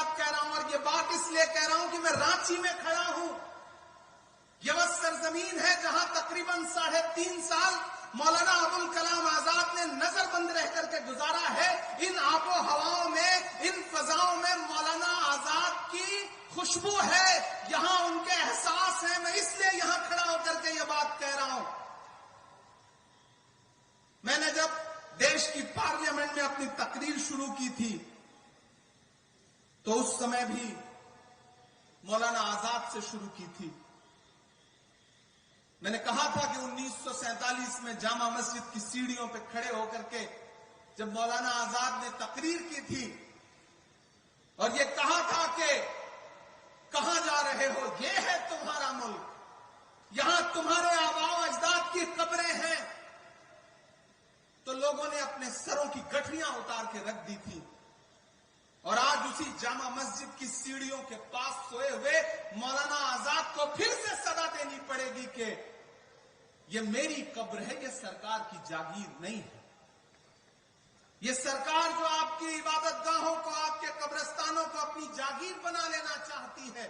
بات کہہ رہا ہوں، اور یہ بات اس لیے کہہ رہا ہوں کہ میں رانچی میں کھڑا ہوں. یہ وہ سرزمین ہے جہاں تقریباً 3.5 سال مولانا ابوالکلام آزاد نے نظر بند رہ کر کے گزارا ہے. ان آب و ہواؤں میں، ان فضاؤں میں مولانا آزاد کی خوشبو ہے، یہاں ان کے احساس ہیں. میں اس لیے یہاں کھڑا ہو کر کے یہ بات کہہ رہا ہوں. میں نے جب دیش کی پارلیمنٹ میں اپنی تقریر شروع کی تھی تو اس سمے بھی مولانا آزاد سے شروع کی تھی. میں نے کہا تھا کہ 1947 میں جامع مسجد کی سیڑھیوں پہ کھڑے ہو کر کے جب مولانا آزاد نے تقریر کی تھی اور یہ کہا تھا کہ کہاں جا رہے ہو، یہ ہے تمہارا ملک، یہاں تمہارے آباء و اجداد کی قبریں ہیں، تو لوگوں نے اپنے سروں کی گٹھڑیاں اتار کے رکھ دی تھی. اور آج اسی جامع مسجد کی سیڑھیوں کے پاس سوئے ہوئے مولانا آزاد کو پھر سے صدا دینی پڑے گی کہ یہ میری قبر ہے، یہ سرکار کی جاگیر نہیں ہے. یہ سرکار جو آپ کی عبادت گاہوں کو، آپ کے قبرستانوں کو اپنی جاگیر بنا لینا چاہتی ہے،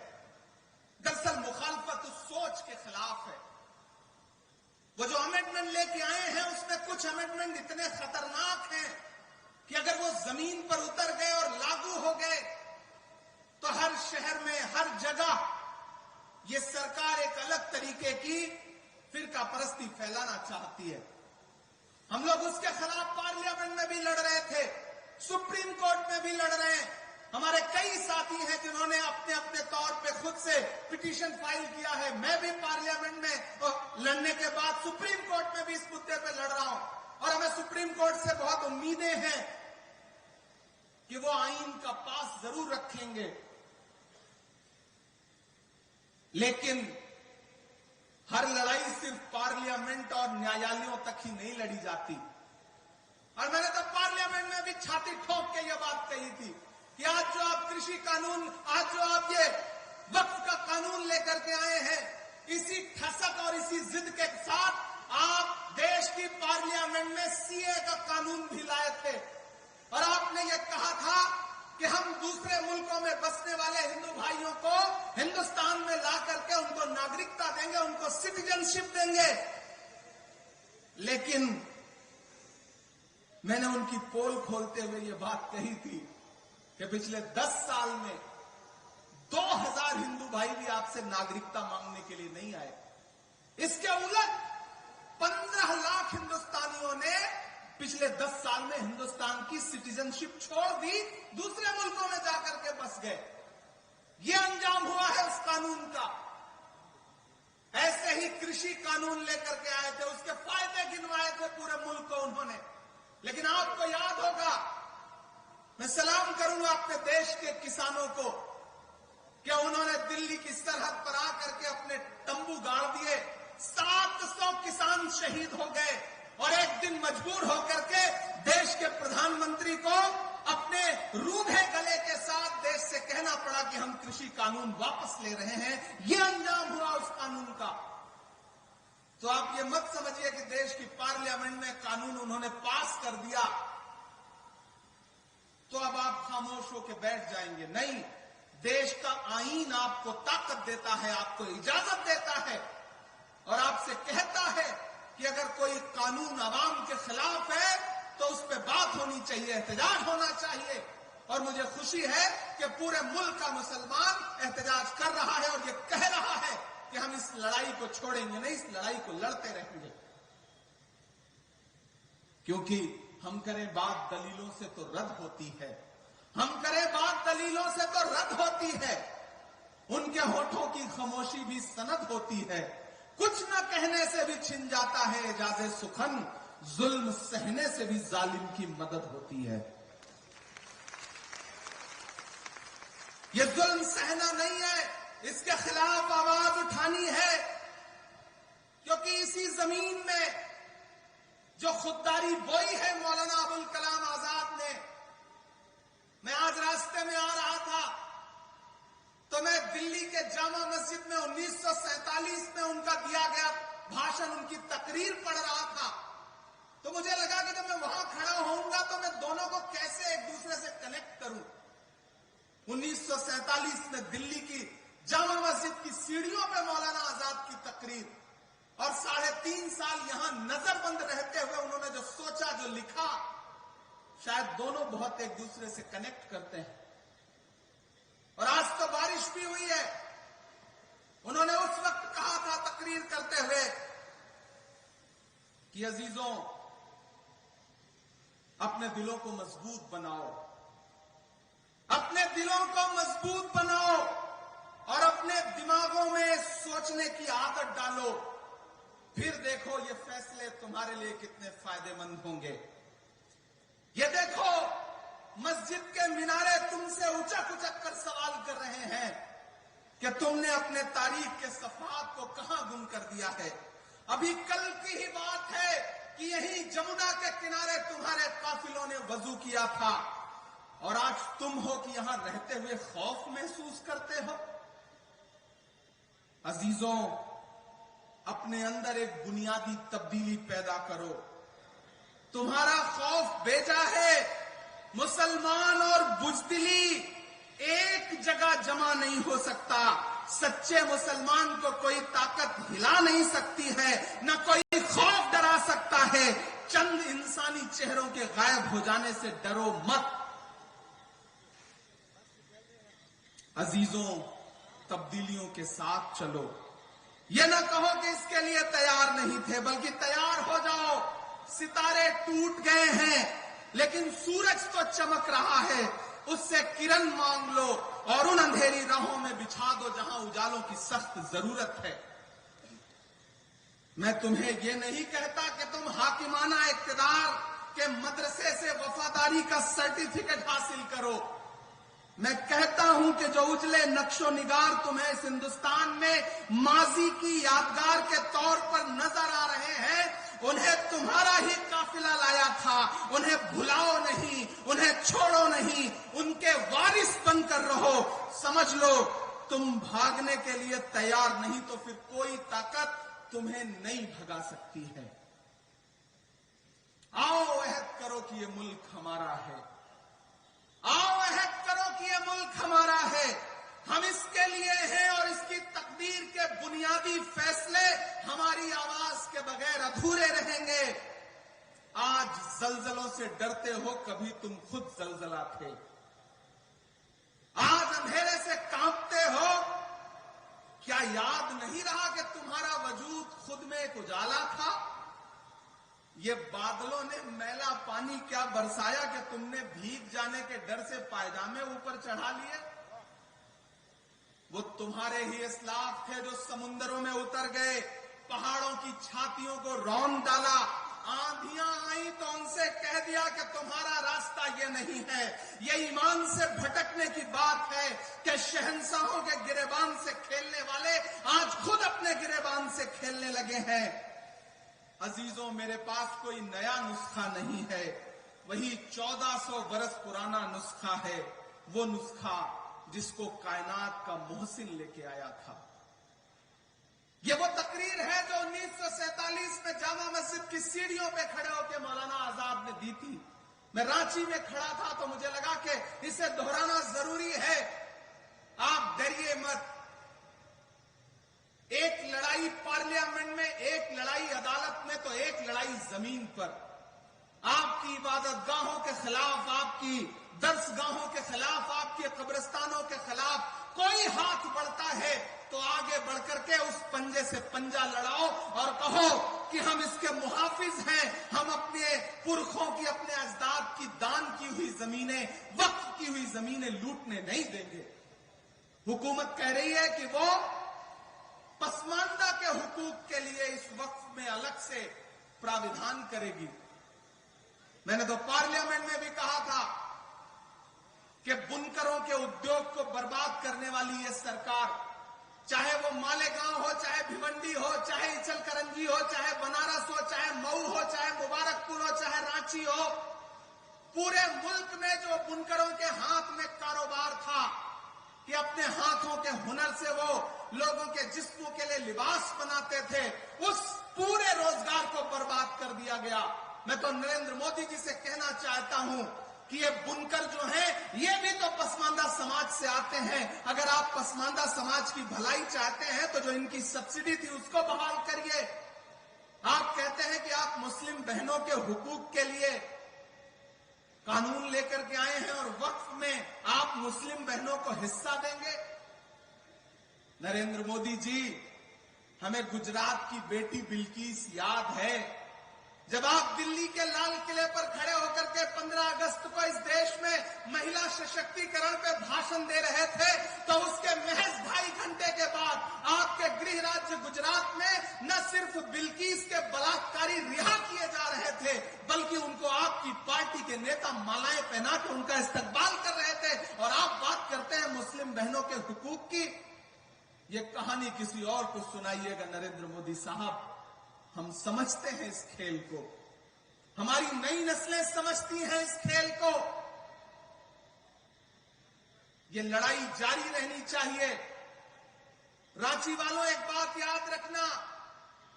دراصل مخالفت اس سوچ کے خلاف ہے. وہ جو امینڈمنٹ لے کے آئے ہیں اس میں کچھ امینڈمنٹ اتنے خطرناک ہیں کہ اگر وہ زمین پر اتر گئے اور لاگو ہو گئے تو ہر شہر میں، ہر جگہ یہ سرکار ایک الگ طریقے کی فرقہ پرستی پھیلانا چاہتی ہے. ہم لوگ اس کے خلاف پارلیمنٹ میں بھی لڑ رہے تھے، سپریم کورٹ میں بھی لڑ رہے ہیں. ہمارے کئی ساتھی ہیں جنہوں نے اپنے اپنے طور پہ خود سے پٹیشن فائل کیا ہے. میں بھی پارلیمنٹ میں لڑنے کے بعد سپریم کورٹ میں بھی اس مدے پہ لڑ رہا ہوں، اور ہمیں سپریم کورٹ سے بہت امیدیں ہیں کہ وہ آئین کا پاس ضرور رکھیں گے. لیکن ہر لڑائی صرف پارلیمنٹ اور نیایالوں تک ہی نہیں لڑی جاتی. اور میں نے تو پارلیمنٹ میں بھی چھاتی ٹھوک کے یہ بات کہی تھی کہ آج جو آپ کرشی قانون، آج جو آپ یہ وقف کا قانون لے کر کے آئے ہیں، اسی ٹھسک اور اسی ضد کے ساتھ آپ دیش کی پارلیمنٹ میں سی اے کا قانون بھی لائے تھے. اور آپ نے یہ کہا تھا کہ ہم دوسرے ملکوں میں بسنے والے ہندو بھائیوں کو ہندوستان میں لا کر کے ان کو ناگرکتا دیں گے، ان کو سٹیزن شپ دیں گے. لیکن میں نے ان کی پول کھولتے ہوئے یہ بات کہی تھی کہ پچھلے 10 سال میں 2000 ہندو بھائی بھی آپ سے ناگرکتا مانگنے کے لیے نہیں آئے. اس کے الٹ 15 لاکھ ہندوستانیوں نے پچھلے 10 سال میں ہندوستان کی سٹیزن شپ چھوڑ دی، دوسرے ملکوں میں جا کر کے بس گئے. یہ انجام ہوا ہے اس قانون کا. ایسے ہی کرشی قانون لے کر کے آئے تھے، اس کے فائدے گنوائے تھے پورے ملک کو انہوں نے. لیکن آپ کو یاد ہوگا، میں سلام کروں گا اپنے دیش کے کسانوں کو کہ انہوں نے دلی کی سرحد پر آ کر کے اپنے تمبو گاڑ دیے. 700 کسان شہید ہو گئے اور ایک دن مجبور ہو کر کے دیش کے پردھان منتری کو اپنے رودھے گلے کے ساتھ دیش سے کہنا پڑا کہ ہم کرشی قانون واپس لے رہے ہیں. یہ انجام ہوا اس قانون کا. تو آپ یہ مت سمجھیے کہ دیش کی پارلیمنٹ میں قانون انہوں نے پاس کر دیا تو اب آپ خاموش ہو کے بیٹھ جائیں گے. نہیں، دیش کا آئین آپ کو طاقت دیتا ہے، آپ کو اجازت دیتا ہے اور آپ سے کہتا ہے کہ اگر کوئی قانون عوام کے خلاف ہے تو اس پہ بات ہونی چاہیے، احتجاج ہونا چاہیے. اور مجھے خوشی ہے کہ پورے ملک کا مسلمان احتجاج کر رہا ہے اور یہ کہہ رہا ہے کہ ہم اس لڑائی کو چھوڑیں گے نہیں، اس لڑائی کو لڑتے رہیں گے. کیونکہ ہم کریں بات دلیلوں سے تو رد ہوتی ہے، ہم کریں بات دلیلوں سے تو رد ہوتی ہے. ان کے ہونٹوں کی خاموشی بھی سند ہوتی ہے. کچھ نہ کہنے سے بھی چھن جاتا ہے اعجاز سخن، ظلم سہنے سے بھی ظالم کی مدد ہوتی ہے. یہ ظلم سہنا نہیں ہے، اس کے خلاف آواز اٹھانی ہے. کیونکہ اسی زمین میں جو خودداری بوئی ہے مولانا ابوالکلام آزاد نے. میں آج راستے میں آ رہا تھا تو میں دلی کے جامع مسجد میں 1947 میں ان کا دیا گیا بھاشن، ان کی تقریر پڑھ رہا تھا. تو مجھے لگا کہ جب میں وہاں کھڑا ہوں گا تو میں دونوں کو کیسے ایک دوسرے سے کنیکٹ کروں. 1947 में दिल्ली की जामा मस्जिद की सीढ़ियों पे मौलाना आजाद की तकरीर, और 3.5 साल यहां नजरबंद रहते हुए उन्होंने जो सोचा, जो लिखा, शायद दोनों बहुत एक दूसरे से कनेक्ट करते हैं। और आज तो बारिश भी हुई है। उन्होंने उस वक्त कहा था तकरीर करते हुए कि अजीजों, अपने दिलों को मजबूत बनाओ, अपने दिलों को मजबूत बनाओ और अपने दिमागों में सोचने की आदत डालो, फिर देखो ये फैसले तुम्हारे लिए कितने फायदेमंद होंगे। ये देखो, मस्जिद के मीनारे तुमसे उचक उचक कर सवाल कर रहे हैं कि तुमने अपने तारीख के सफात को कहां गुम कर दिया है। अभी कल की ही बात है कि यही जमुना के किनारे तुम्हारे काफिलों ने वजू किया था, और आज तुम हो कि यहां रहते हुए खौफ महसूस करते हो। अजीजों, अपने अंदर एक बुनियादी तब्दीली पैदा करो। तुम्हारा खौफ बेजा है। मुसलमान और बुज़दिली एक जगह जमा नहीं हो सकता। सच्चे मुसलमान को कोई ताकत हिला नहीं सकती है, न कोई खौफ डरा सकता है। चंद इंसानी चेहरों के गायब हो जाने से डरो मत। अजीजों, तब्दीलियों के साथ चलो। ये न कहो कि इसके लिए तैयार नहीं थे, बल्कि तैयार हो जाओ। सितारे टूट गए हैं, लेकिन सूरज तो चमक रहा है। उससे किरण मांग लो और उन अंधेरी राहों में बिछा दो जहां उजालों की सख्त जरूरत है। मैं तुम्हें यह नहीं कहता कि तुम हाकिमाना इक्तिदार के मदरसे से वफादारी का सर्टिफिकेट हासिल करो। मैं कहता हूं कि जो उजले नक्शो निगार तुम्हें इस हिंदुस्तान में माजी की यादगार के तौर पर नजर आ रहे हैं, उन्हें तुम्हारा ही काफिला लाया था। उन्हें भुलाओ नहीं, उन्हें छोड़ो नहीं, उनके वारिस बनकर रहो। समझ लो, तुम भागने के लिए तैयार नहीं तो फिर कोई ताकत तुम्हें नहीं भगा सकती है। आओ अहद करो कि ये मुल्क हमारा है। आओ अहद करो कि ये मुल्क हमारा है। हम इसके लिए हैं और इसकी तकदीर के बुनियादी फैसले हमारी आवाज के बगैर अधूरे रहेंगे। आज जलजलों से डरते हो, कभी तुम खुद जलजला थे। आज अंधेरे से कांपते हो, क्या याद नहीं रहा कि तुम्हारा वजूद खुद में एक उजाला था। ये बादलों ने मैला पानी क्या बरसाया कि तुमने भीग जाने के डर से पायजामे ऊपर चढ़ा लिए। वो तुम्हारे ही इस्लाफ थे जो समुंदरों में उतर गए, पहाड़ों की छातियों को रौंद डाला। आंधियां आई तो उनसे कह दिया कि तुम्हारा रास्ता ये नहीं है। ये ईमान से भटकने की बात है कि शहंशाहों के गिरेबान से खेलने वाले आज खुद अपने गिरेबान से खेलने लगे हैं। अजीजों, मेरे पास कोई नया नुस्खा नहीं है, वही 1400 बरस पुराना नुस्खा है। वो नुस्खा जिसको कायनात का मोहसिन लेके आया था। ये वो तकरीर है जो 1947 में जामा मस्जिद की सीढ़ियों पे खड़े होकर मौलाना आजाद ने दी थी। मैं रांची में खड़ा था तो मुझे लगा कि इसे दोहराना जरूरी है। आप डरिए मत। एक लड़ाई पार्लियामेंट में, एक लड़ाई अदालत में, तो एक लड़ाई जमीन पर। आपकी इबादतगाहों के खिलाफ, आपकी दर्सगाहों के खिलाफ, आपके कब्रिस्तानों के खिलाफ कोई हाथ बढ़ता है तो आगे बढ़कर के उस पंजे से पंजा लड़ाओ और कहो कि हम इसके मुहाफिज हैं। हम अपने पुरखों की, अपने अजदाद की दान की हुई जमीनें, वक्फ की हुई जमीनें लूटने नहीं देंगे। हुकूमत कह रही है कि वो पसमानदा के हुकूक के लिए इस वक्फ में अलग से प्राविधान करेगी। मैंने तो पार्लियामेंट में भी कहा था कि बुनकरों के उद्योग को बर्बाद करने वाली ये सरकार, चाहे वो मालेगांव हो, चाहे भिवंडी हो, चाहे इचलकरंजी हो, चाहे बनारस हो, चाहे मऊ हो, चाहे मुबारकपुर हो, चाहे रांची हो, पूरे मुल्क में जो बुनकरों के हाथ में कारोबार था कि अपने हाथों के हुनर से वो लोगों के जिस्मों के लिए लिबास बनाते थे, उस पूरे रोजगार को बर्बाद कर दिया गया। मैं तो नरेंद्र मोदी जी से कहना चाहता हूं कि ये बुनकर जो है, ये भी तो पसमानदा पसमानदा समाज से आते हैं, अगर आप पसमानदा समाज की भलाई चाहते हैं तो जो इनकी सब्सिडी थी उसको बहाल करिए। आप कहते हैं कि आप मुस्लिम बहनों के हुकूक के लिए कानून लेकर के आए हैं और वक्फ में आप मुस्लिम बहनों को हिस्सा देंगे। नरेंद्र मोदी जी, हमें गुजरात की बेटी बिल्किस याद है, जब आप दिल्ली के लाल किले पर खड़े होकर के 15 अगस्त को इस देश में महिला सशक्तिकरण पे भाषण दे रहे थे, तो उसके महज 2.5 घंटे के बाद आपके गृह राज्य गुजरात में न सिर्फ बिल्किस के बलात्कारी रिहा किए जा रहे थे, बल्कि उनको आपकी पार्टी के नेता मालाएं पहना के उनका इस्तकबाल कर रहे थे। और आप बात करते हैं मुस्लिम बहनों के हुकूक की। ये कहानी किसी और को सुनाइएगा नरेंद्र मोदी साहब। हम समझते हैं इस खेल को, हमारी नई नस्लें समझती हैं इस खेल को। ये लड़ाई जारी रहनी चाहिए। रांची वालों, एक बात याद रखना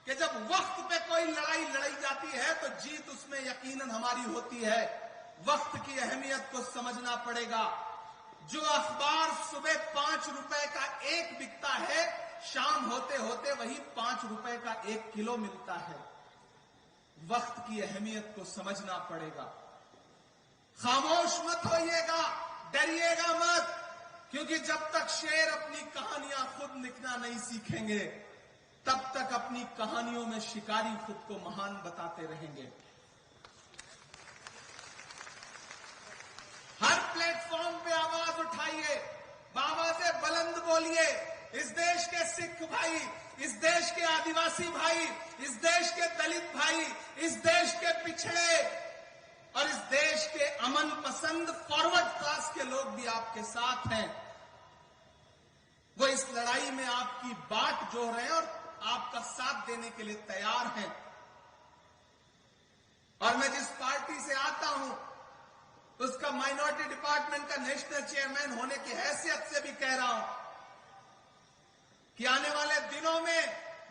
कि जब वक्त पे कोई लड़ाई लड़ी जाती है तो जीत उसमें यकीनन हमारी होती है। वक्त की अहमियत को समझना पड़ेगा। जो अखबार सुबह 5 रुपए का एक बिकता है, शाम होते होते वही 5 रुपए का 1 किलो मिलता है। वक्त की अहमियत को समझना पड़ेगा। खामोश मत होइएगा, डरिएगा मत, क्योंकि जब तक शेर अपनी कहानियां खुद लिखना नहीं सीखेंगे, तब तक अपनी कहानियों में शिकारी खुद को महान बताते रहेंगे। हर प्लेटफॉर्म पे आवाज उठाइए, आवाज़ें बुलंद बोलिए। इस देश के सिख भाई, इस देश के आदिवासी भाई, इस देश के दलित भाई, इस देश के पिछड़े और इस देश के अमन पसंद फॉरवर्ड क्लास के लोग भी आपके साथ हैं। वो इस लड़ाई में आपकी बाट जोड़ रहे हैं और आपका साथ देने के लिए तैयार हैं। और मैं जिस पार्टी से आता हूं, उसका माइनॉरिटी डिपार्टमेंट का नेशनल चेयरमैन होने की हैसियत से भी कह रहा हूं कि आने वाले दिनों में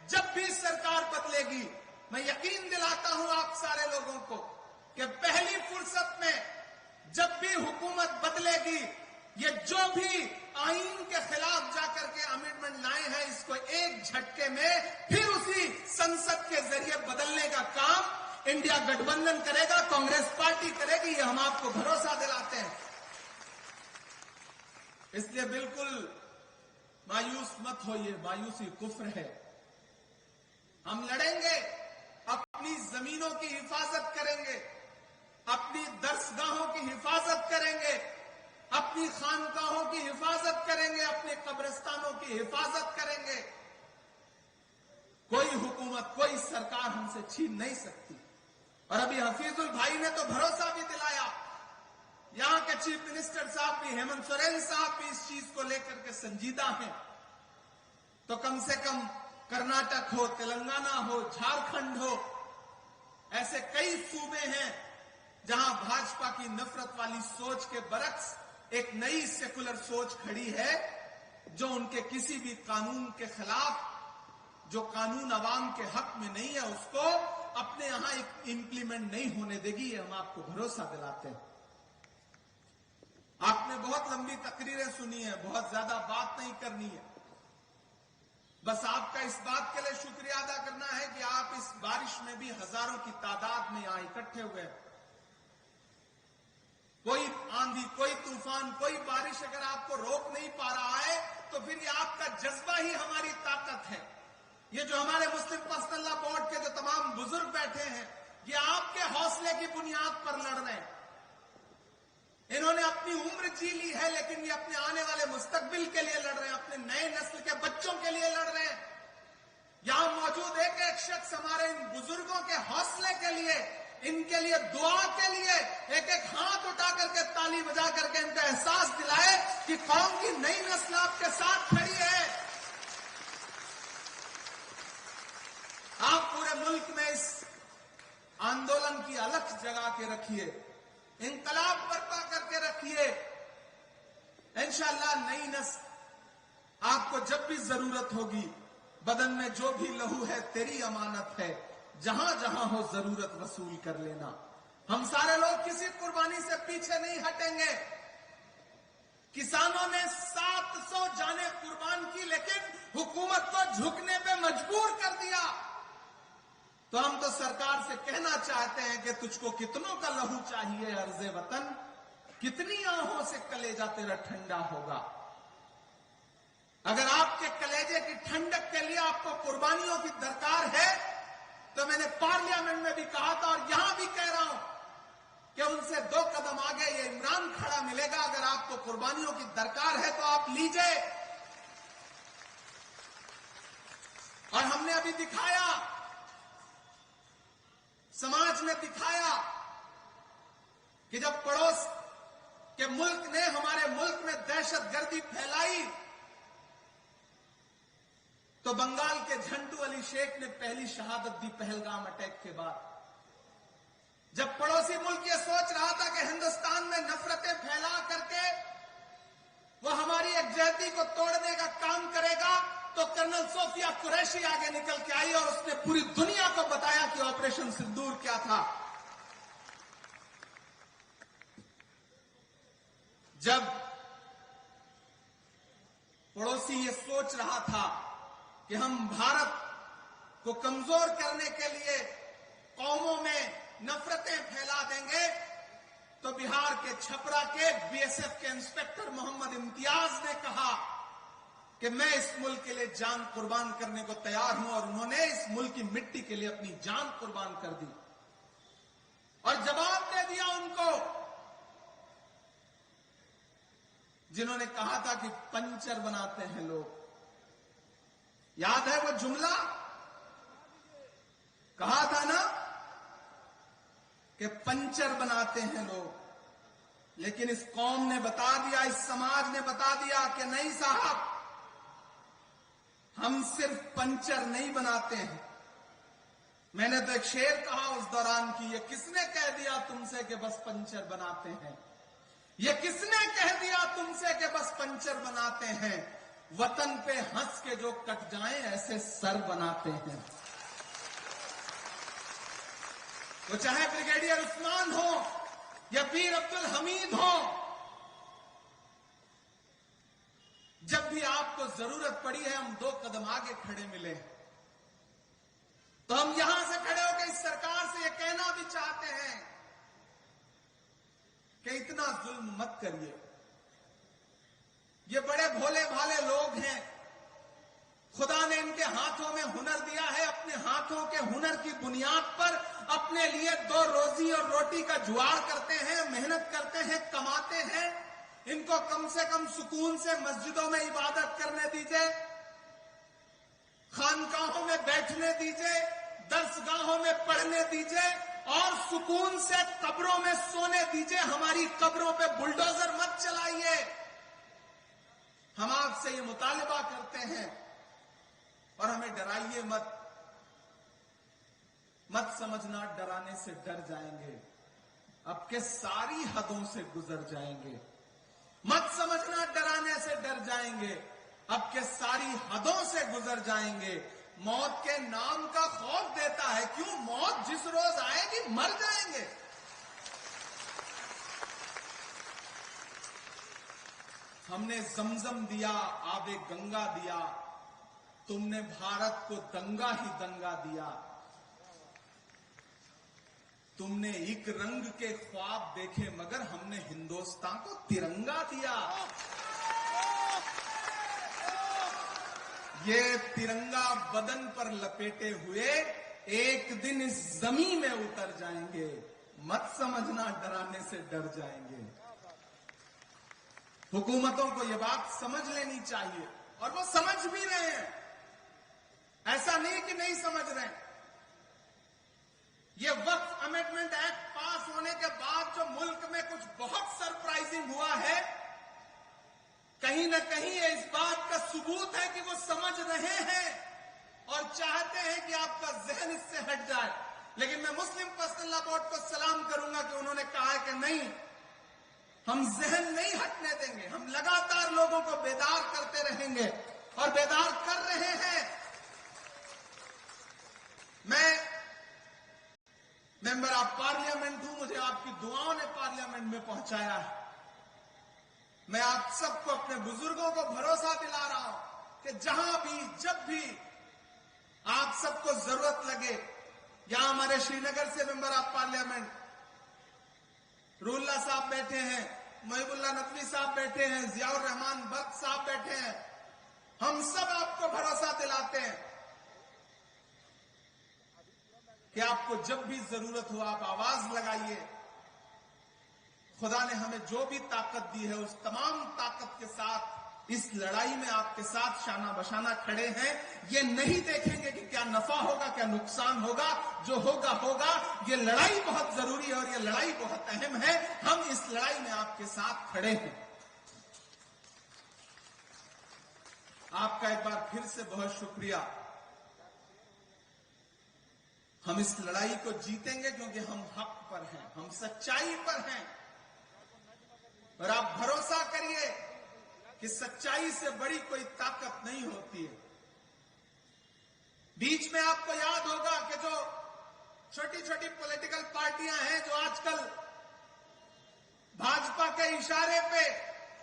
जब भी सरकार बदलेगी, मैं यकीन दिलाता हूं आप सारे लोगों को कि पहली फुर्सत में जब भी हुकूमत बदलेगी, ये जो भी आईन के खिलाफ जाकर के अमेंडमेंट लाए हैं, इसको एक झटके में फिर उसी संसद के जरिए बदलने का काम इंडिया गठबंधन करेगा, कांग्रेस पार्टी करेगी। ये हम आपको भरोसा दिलाते हैं। इसलिए बिल्कुल मायूस मत होइए, मायूसी कुफ्र है। हम लड़ेंगे, अपनी जमीनों की हिफाजत करेंगे, अपनी दरसगाहों की हिफाजत करेंगे, अपनी खानकाहों की हिफाजत करेंगे, अपने कब्रिस्तानों की हिफाजत करेंगे। कोई हुकूमत, कोई सरकार हमसे छीन नहीं सकती। और अभी हफीजुल भाई ने तो भरोसा भी दिलाया, यहां के चीफ मिनिस्टर साहब भी, हेमंत सोरेन साहब भी इस चीज को लेकर के संजीदा हैं। तो कम से कम कर्नाटक हो, तेलंगाना हो, झारखंड हो, ऐसे कई सूबे हैं जहां भाजपा की नफरत वाली सोच के बरक्स एक नई सेकुलर सोच खड़ी है, जो उनके किसी भी कानून के खिलाफ, जो कानून अवाम के हक में नहीं है, उसको अपने यहां इंप्लीमेंट नहीं होने देगी। ये हम आपको भरोसा दिलाते हैं। आपने बहुत लंबी तकरीरें सुनी है, बहुत ज्यादा बात नहीं करनी है। बस आपका इस बात के लिए शुक्रिया अदा करना है कि आप इस बारिश में भी हजारों की तादाद में यहां इकट्ठे हुए। कोई आंधी, कोई तूफान, कोई बारिश अगर आपको रोक नहीं पा रहा है, तो फिर ये आपका जज्बा ही हमारी ताकत है। ये जो हमारे मुस्लिम पर्सनल लॉ बोर्ड के जो तमाम बुजुर्ग बैठे हैं, ये आपके हौसले की बुनियाद पर लड़ रहे हैं। इन्होंने अपनी उम्र जी ली है, लेकिन ये अपने आने वाले मुस्तकबिल के लिए लड़ रहे हैं, अपने नए नस्ल के बच्चों के लिए लड़ रहे हैं। यहां मौजूद एक एक शख्स हमारे इन बुजुर्गों के हौसले के लिए, इनके लिए दुआ के लिए एक एक हाथ उठा करके, ताली बजा करके इनका एहसास दिलाए कि कौम की नई नस्ल आपके साथ खड़ी है। आप पूरे मुल्क में इस आंदोलन की अलख जगा के रखिए, इंकलाब बर्पा करके रखिए। इंशाअल्लाह नई नस्ल आपको जब भी जरूरत होगी, बदन में जो भी लहू है तेरी अमानत है, जहां जहां हो जरूरत वसूल कर लेना। हम सारे लोग किसी कुर्बानी से पीछे नहीं हटेंगे, किसानों ने 700 जानें कुर्बान की, लेकिन हुकूमत को झुकने पे मजबूर कर दिया। तो हम तो सरकार से कहना चाहते हैं कि तुझको कितनों का लहू चाहिए अर्ज़े वतन, कितनी आहों से कलेजा तेरा ठंडा होगा। अगर आपके कलेजे की ठंडक के लिए आपको कुर्बानियों की दरकार है, तो मैंने पार्लियामेंट में भी कहा था और यहां भी कह रहा हूं कि उनसे 2 कदम आगे ये इमरान खड़ा मिलेगा। अगर आपको कुर्बानियों की दरकार है तो आप लीजिए। और हमने अभी दिखाया, समाज ने दिखाया कि जब पड़ोस के मुल्क ने हमारे मुल्क में दहशतगर्दी फैलाई, तो बंगाल के झंटू अली शेख ने पहली शहादत दी पहलगाम अटैक के बाद। जब पड़ोसी मुल्क ये सोच रहा था कि हिंदुस्तान में नफरतें फैला करके वो हमारी एकजुटता को तोड़ने का काम करेगा, तो कर्नल सोफिया कुरैशी आगे निकल के आई और उसने पूरी दुनिया को बताया कि ऑपरेशन सिंदूर क्या था। जब पड़ोसी ये सोच रहा था कि हम भारत को कमजोर करने के लिए कौमों में नफरतें फैला देंगे, तो बिहार के छपरा के बीएसएफ के इंस्पेक्टर मोहम्मद इम्तियाज ने कहा कि मैं इस मुल्क के लिए जान कुर्बान करने को तैयार हूं, और उन्होंने इस मुल्क की मिट्टी के लिए अपनी जान कुर्बान कर दी और जवाब दे दिया उनको जिन्होंने कहा था कि पंचर बनाते हैं लोग। याद है वो जुमला? कहा था ना कि पंचर बनाते हैं लोग। लेकिन इस कौम ने बता दिया, इस समाज ने बता दिया कि नहीं साहब, हम सिर्फ पंचर नहीं बनाते हैं। मैंने तो एक शेर कहा उस दौरान की, ये किसने कह दिया तुमसे कि बस पंचर बनाते हैं? ये किसने कह दिया तुमसे कि बस पंचर बनाते हैं? वतन पे हंस के जो कट जाएं ऐसे सर बनाते हैं। वो चाहे ब्रिगेडियर उस्मान हो या पीर अब्दुल हमीद हो, जब भी आपको जरूरत पड़ी है हम 2 कदम आगे खड़े मिले, तो हम यहां से खड़े होकर इस सरकार से ये कहना भी चाहते हैं कि इतना जुल्म मत करिए। ये बड़े भोले भाले लोग हैं, खुदा ने इनके हाथों में हुनर दिया है। अपने हाथों के हुनर की बुनियाद पर अपने लिए 2 रोजी और रोटी का जुगाड़ करते हैं, मेहनत करते हैं, कमाते हैं। इनको कम से कम सुकून से मस्जिदों में इबादत करने दीजिए, खानकाहों में बैठने दीजिए, दरसगाहों में पढ़ने दीजिए और सुकून से कब्रों में सोने दीजिए। हमारी कब्रों पे बुलडोजर मत चलाइए। हम आपसे ये मुतालिबा करते हैं और हमें डराइए मत। मत समझना डराने से डर जाएंगे, अब के सारी हदों से गुजर जाएंगे। मत समझना डराने से डर जाएंगे, अब के सारी हदों से गुजर जाएंगे। मौत के नाम का खौफ देता है, क्यों? मौत जिस रोज आएगी मर जाएंगे। हमने जमजम दिया, आबे गंगा दिया, तुमने भारत को दंगा ही दंगा दिया। तुमने एक रंग के ख्वाब देखे मगर हमने हिंदुस्तान को तिरंगा दिया। ये तिरंगा बदन पर लपेटे हुए एक दिन इस जमीन में उतर जाएंगे। मत समझना डराने से डर जाएंगे। हुकूमतों को यह बात समझ लेनी चाहिए और वो समझ भी रहे हैं, ऐसा नहीं कि नहीं समझ रहे। ये वक्फ अमेंडमेंट एक्ट पास होने के बाद जो मुल्क में कुछ बहुत सरप्राइजिंग हुआ है, कहीं न कहीं ये इस बात का सबूत है कि वो समझ रहे हैं और चाहते हैं कि आपका जहन इससे हट जाए। लेकिन मैं मुस्लिम पर्सनल लॉ बोर्ड को सलाम करूंगा कि उन्होंने कहा है कि नहीं, हम जहन नहीं हटने देंगे, हम लगातार लोगों को बेदार करते रहेंगे और बेदार कर रहे हैं। मैं मेंबर ऑफ पार्लियामेंट हूं, मुझे आपकी दुआओं ने पार्लियामेंट में पहुंचाया है। मैं आप सबको, अपने बुजुर्गों को भरोसा दिला रहा हूं कि जहां भी, जब भी आप सबको जरूरत लगे, यहां हमारे श्रीनगर से मेंबर ऑफ पार्लियामेंट रूल्ला साहब बैठे हैं, मोहिबुल्लाह नकवी साहब बैठे हैं, जियाउर रहमान बर्क साहब बैठे हैं, हम सब आपको भरोसा दिलाते हैं कि आपको जब भी जरूरत हो आप आवाज लगाइए। खुदा ने हमें जो भी ताकत दी है उस तमाम ताकत के साथ इस लड़ाई में आपके साथ शाना बशाना खड़े हैं। ये नहीं देखेंगे कि क्या नफा होगा, क्या नुकसान होगा, जो होगा होगा। ये लड़ाई बहुत जरूरी है और ये लड़ाई बहुत अहम है। हम इस लड़ाई में आपके साथ खड़े हैं। आपका एक बार फिर से बहुत शुक्रिया। हम इस लड़ाई को जीतेंगे क्योंकि हम हक पर हैं, हम सच्चाई पर हैं। और आप भरोसा करिए कि सच्चाई से बड़ी कोई ताकत नहीं होती है। बीच में आपको याद होगा कि जो छोटी छोटी पॉलिटिकल पार्टियां हैं जो आजकल भाजपा के इशारे पे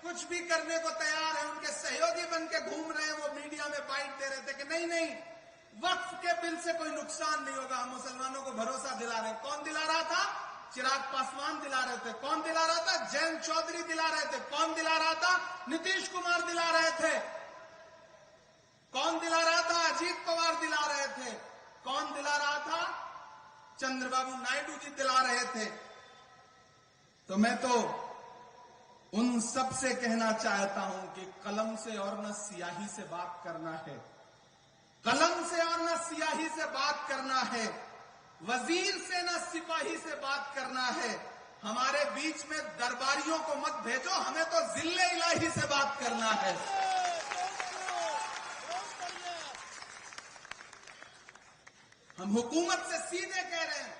कुछ भी करने को तैयार है, उनके सहयोगी बन के घूम रहे हैं, वो मीडिया में बाइट दे रहे थे कि नहीं नहीं, वक्फ के बिल से कोई नुकसान नहीं होगा, हम मुसलमानों को भरोसा दिला रहे हैं। कौन दिला रहा था? चिराग पासवान दिला रहे थे। कौन दिला रहा था? जयंत चौधरी दिला रहे थे। कौन दिला रहा था? नीतीश कुमार दिला रहे थे। कौन दिला रहा था? अजीत पवार दिला रहे थे। कौन दिला रहा था? चंद्रबाबू नायडू जी दिला रहे थे। तो मैं तो उन सब से कहना चाहता हूं कि कलम से और न स्याही से बात करना है, कलम से और न स्याही से बात करना है, वजीर से न सिपाही से बात करना है। हमारे बीच में दरबारियों को मत भेजो, हमें तो जिल्ले इलाही से बात करना है। हम हुकूमत से सीधे कह रहे हैं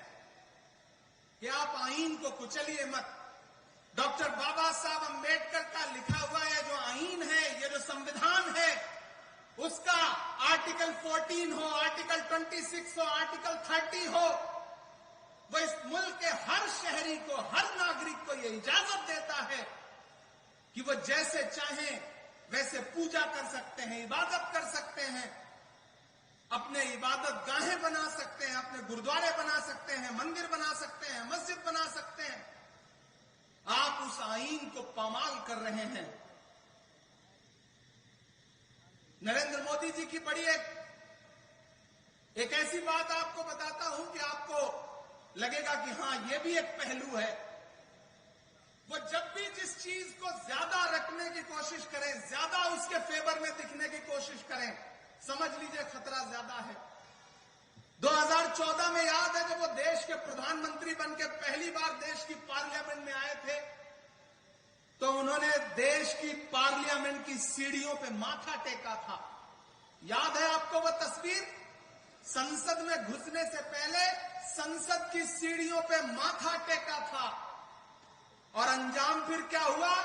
कि आप आईन को कुचलिए मत। डॉक्टर बाबा साहब अंबेडकर का लिखा हुआ ये जो आईन है, ये जो संविधान है, उसका आर्टिकल 14 हो, आर्टिकल 26 हो, आर्टिकल 30 हो, वो इस मुल्क के हर शहरी को, हर नागरिक को ये इजाजत देता है कि वो जैसे चाहें वैसे पूजा कर सकते हैं, इबादत कर सकते हैं, अपने इबादत गाहें बना सकते हैं, अपने गुरुद्वारे बना सकते हैं, मंदिर बना सकते हैं, मस्जिद बना सकते हैं। आप उस आईन को पामाल कर रहे हैं। नरेंद्र मोदी जी की बड़ी एक ऐसी बात आपको बताता हूं कि आपको लगेगा कि हां ये भी एक पहलू है। वो जब भी जिस चीज को ज्यादा रखने की कोशिश करें, ज्यादा उसके फेवर में दिखने की कोशिश करें, समझ लीजिए खतरा ज्यादा है। 2014 में याद है जब वो देश के प्रधानमंत्री बनकर पहली बार देश की पार्लियामेंट में आए थे, तो उन्होंने देश की पार्लियामेंट की सीढ़ियों पे माथा टेका था। याद है आपको वो तस्वीर? संसद में घुसने से पहले संसद की सीढ़ियों पे माथा टेका था। और अंजाम फिर क्या हुआ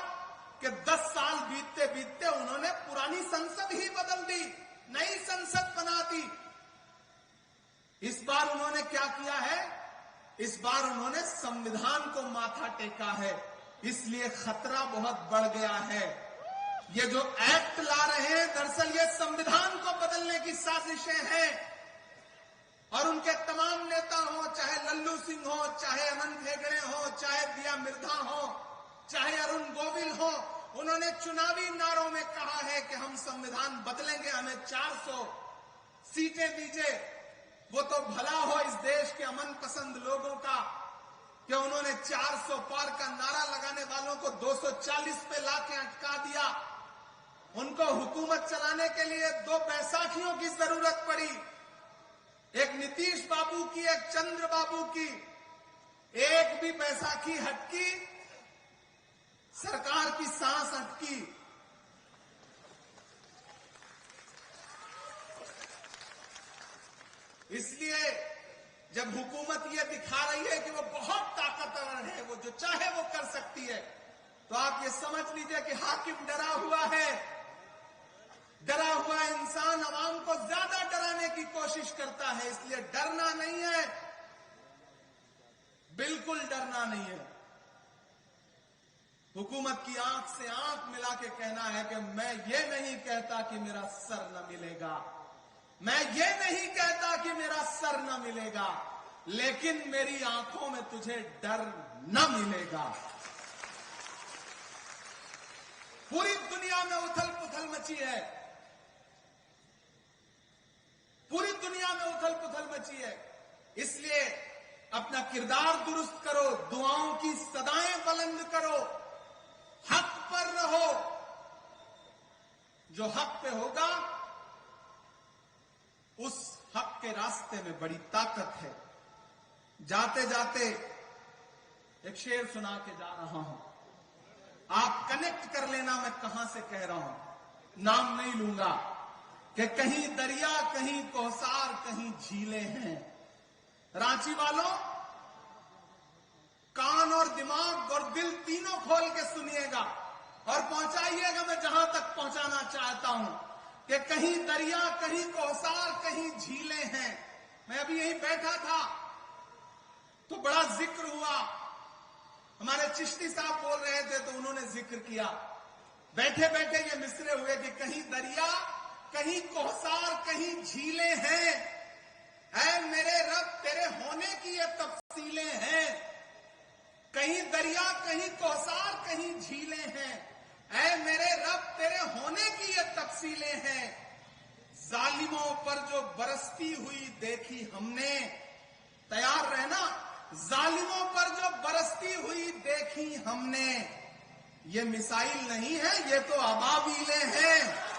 कि 10 साल बीतते बीतते उन्होंने पुरानी संसद ही बदल दी, नई संसद बना दी। इस बार उन्होंने क्या किया है? इस बार उन्होंने संविधान को माथा टेका है। इसलिए खतरा बहुत बढ़ गया है। ये जो एक्ट ला रहे हैं, दरअसल ये संविधान को बदलने की साजिशें हैं। और उनके तमाम नेता हो, चाहे लल्लू सिंह हो, चाहे अनंत हेगड़े हो, चाहे दिया मिर्धा हो, चाहे अरुण गोविल हो, उन्होंने चुनावी नारों में कहा है कि हम संविधान बदलेंगे, हमें 400 सीटें दीजिए। वो तो भला हो इस देश के अमन पसंद लोगों का कि उन्होंने 400 पार का नारा लगाने वालों को 240 पे लाके अटका दिया। उनको हुकूमत चलाने के लिए 2 बैसाखियों की जरूरत पड़ी, एक नीतीश बाबू की, एक चंद्र बाबू की। एक भी बैसाखी हटकी, सरकार की सांस अटकी। इसलिए जब हुकूमत ये दिखा रही है कि वो बहुत ताकतवर है, वो जो चाहे वो कर सकती है, तो आप ये समझ लीजिए कि हाकिम डरा हुआ है। डरा हुआ इंसान आवाम को ज्यादा डराने की कोशिश करता है। इसलिए डरना नहीं है, बिल्कुल डरना नहीं है। हुकूमत की आंख से आंख मिला के कहना है कि मैं ये नहीं कहता कि मेरा सर न मिलेगा, मैं ये नहीं कहता कि मेरा सर न मिलेगा, लेकिन मेरी आंखों में तुझे डर न मिलेगा। पूरी दुनिया में उथल पुथल मची है, पूरी दुनिया में उथल पुथल मची है। इसलिए अपना किरदार दुरुस्त करो, दुआओं की सदाएं बुलंद करो, हक पर रहो। जो हक पे होगा उस हक के रास्ते में बड़ी ताकत है। जाते जाते एक शेर सुना के जा रहा हूं, आप कनेक्ट कर लेना मैं कहां से कह रहा हूं, नाम नहीं लूंगा, कि कहीं दरिया कहीं कौसार कहीं झीलें हैं। रांची वालों, कान और दिमाग और दिल तीनों खोल के सुनिएगा और पहुंचाइएगा मैं जहां तक पहुंचाना चाहता हूं, कि कहीं दरिया कहीं कौसार कहीं झीलें हैं। मैं अभी यहीं बैठा था तो बड़ा जिक्र हुआ, हमारे चिश्ती साहब बोल रहे थे तो उन्होंने जिक्र किया। बैठे बैठे ये मिसरे हुए कि कहीं दरिया कहीं कौसार कहीं झीलें हैं, ऐ मेरे रब तेरे होने की ये तफसीलें हैं। कहीं दरिया कहीं कौसार कहीं झीलें हैं, ऐ मेरे रब तेरे होने की ये तफसीलें हैं। जालिमों पर जो बरसती हुई देखी हमने, तैयार रहना, जालिमों पर जो बरसती हुई देखी हमने, ये मिसाइल नहीं है, ये तो अबाबीलें हैं।